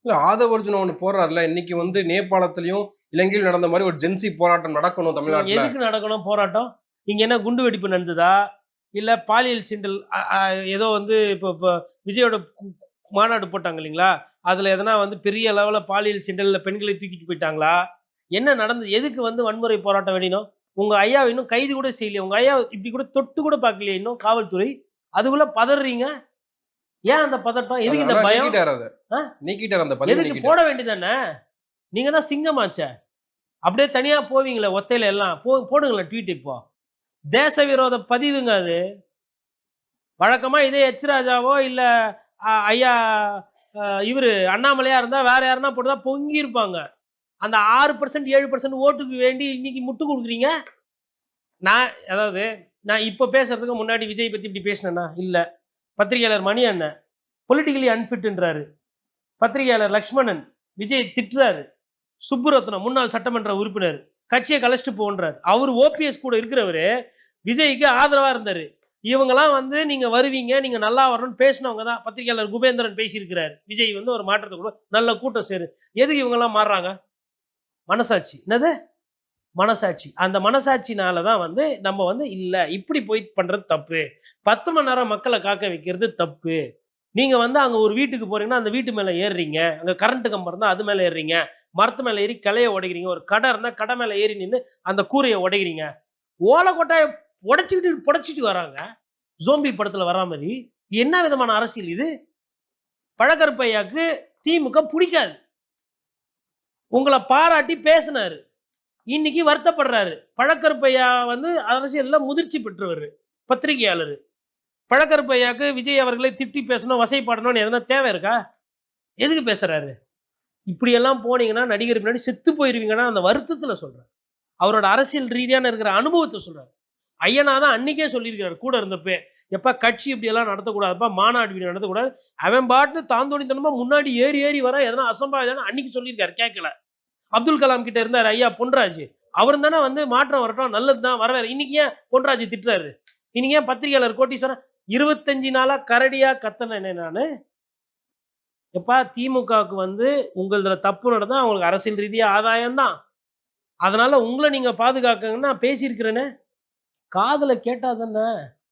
இல்ல ஆதவர்ஜுன் ஒண்ணு போடுறாருல்ல. இன்னைக்கு வந்து நேபாளத்திலயும், இலங்கையிலும் நடந்த மாரி ஒரு ஜென்சி போராட்டம் நடக்கணும் தமிழ்நாட்டுல. எதுக்கு நடக்கணும் போராட்டம்? இங்க என்ன குண்டு வெடிப்பு நடந்ததா? இல்ல பாலியல் சீண்டல் அ அ ஏதோ வந்து இப்ப விஜயோட மாநாடு போட்டாங்க இல்லைங்களா? அதுல எதனா வந்து பெரிய லெவல்ல பாலியல் சீண்டல்ல பெண்களை தூக்கிட்டு போயிட்டாங்களா? என்ன நடந்தது? எதுக்கு வந்து வன்முறை போராட்டம் வெடிக்கணும்? உங்க ஐயாவ இன்னும் கைது கூட செய்யலையே. உங்க ஐயாவ இப்டி கூட தொட்டு கூட பார்க்கலையே இன்னும் காவல்துறை. அதுக்குள்ள பதர்றீங்க. ஏன் அந்த பதட்டம்? அது எதுக்கு இந்த ஆனா பயம்? நீக்கிட்டாரு அத. அ நீக்கிட்டாரு அந்த பதிவ எதுக்கு போட நீக்கிட்டாரு. வேண்டியது தானே! நீங்க தான் சிங்கமாச்சே! அப்படியே தனியா போவீங்களே ஒத்தையில எல்லாம். போடுங்களேன் ட்வீட் இப்போ. தேச விரோத பதிவுங்க அது. வழக்கமா இதே எச் ராஜாவோ இல்ல ஐயா இவரு அண்ணாமலையா இருந்தா வேற யாருன்னா போட்டுதா பொங்கியிருப்பாங்க. அந்த 6% 7% ஓட்டுக்கு வேண்டி இன்னைக்கு முட்டு குடுக்குறீங்க. நான் அதாவது நான் இப்ப பேசுறதுக்கு முன்னாடி விஜய் பத்தி இப்படி பேசினேனா? இல்ல. பத்திரிகையாளர் மணி அண்ணன் பொலிட்டிகலி அன்ஃபிட்ன்றாரு. பத்திரிகையாளர் லக்ஷ்மணன் விஜய் திட்டுறாரு. சுப்புரத்னம் முன்னாள் சட்டமன்ற உறுப்பினர் கட்சியை கலைச்சிட்டு போன்றார். அவர் ஓபிஎஸ் கூட இருக்கிறவரு விஜய்க்கு ஆதரவா இருந்தாரு. இவங்கலாம் வந்து நீங்க வருவீங்க, நீங்க நல்லா வரணும்னு பேசினவங்க தான். பத்திரிகையாளர் குபேந்திரன் பேசியிருக்கிறார். விஜய் வந்து ஒரு மாற்றத்தை கூட நல்ல கூட்டம் சேரு. எதுக்கு இவங்கலாம் மாறுறாங்க? மனசாட்சி. என்னது? மனசாட்சி. அந்த மனசாட்சினால தான் வந்து நம்ம வந்து இல்ல இப்படி போய் பண்றது தப்பு. 10 மணி நேரம் மக்கள காக்க வைக்கிறது தப்பு. நீங்க வந்து அங்க ஒரு வீட்டுக்கு போறீங்கன்னா, அந்த வீட்டு மேல ஏறுறீங்க. அங்க கரண்ட் கம்பம் இருந்தா அது மேல ஏறுறீங்க. மரத்து மேல ஏறி கிளைய உடைக்கிறீங்க. ஒரு கடை இருந்தா கடை மேல ஏறி நின்னு அந்த கூரைய உடைக்கிறீங்க. ஓல கொட்டாய உடைச்சுக்கிட்டு புடைச்சுட்டு வராங்க. ஜோம்பி படத்துல வரா மாரி. என்ன விதமான அரசியல் இது? பழக்கருப்பையாக்கு திமுக புடிக்காது. உங்கள பாராட்டி பேசினாரு. இன்னைக்கு வருத்தப்படுறாரு. பழக்கருப்பையா வந்து அரசியல்ல முதிர்ச்சி பெற்றவரு. பத்திரிகையாளரு. பழக்கருப்பையாக்கு விஜய் அவர்களை திட்டி பேசணும், வசைபாடணும்னு எதனா தேவை இருக்கா? எதுக்கு பேசுறாரு? இப்படியெல்லாம் போனீங்கன்னா, நடிகர் பின்னாடி செத்து போயிருவீங்கன்னா, அந்த வருத்தத்துல சொல்றேன். அவரோட அரசியல் ரீதியான இருக்கிற அனுபவத்த சொல்றாரு. ஐயனா தான் அன்னைக்கே சொல்லியிருக்கிறாரு கூட இருந்தப்பயே. எப்பா கட்சி இப்படியெல்லாம் நடத்தக்கூடாதுப்பா, மாநாடு இப்படி நடத்தக்கூடாது. அவன் பாட்டுன்னு தாந்தோணித்தனமா முன்னாடி ஏறி ஏறி வரான். எதனா அசம்பாவிதம்னு அன்னைக்கு சொல்லியிருக்காரு கேட்கல. அப்துல் கலாம் கிட்ட இருந்தாரு ஐயா பொன்ராஜ். அவரும் தானே வந்து மாற்றம் வரட்டும் நல்லது தான் வரவேற. இன்னைக்கு ஏன் பொன்ராஜ் திட்டுறாரு? இன்னைக்கு ஏன் பத்திரிகையாளர் கோட்டீஸ்வரன் 25 நாளா கரடியா கத்துனேனே நானு. எப்பா திமுகவுக்கு வந்து உங்களதுல தப்பு நடந்தா அவங்களுக்கு அரசியல் ரீதியா ஆதாயம் தான். அதனால உங்கள நீங்க பாதுகாக்கங்கன்னு நான் பேசியிருக்கிறேனே. காதுல கேட்டா தானே.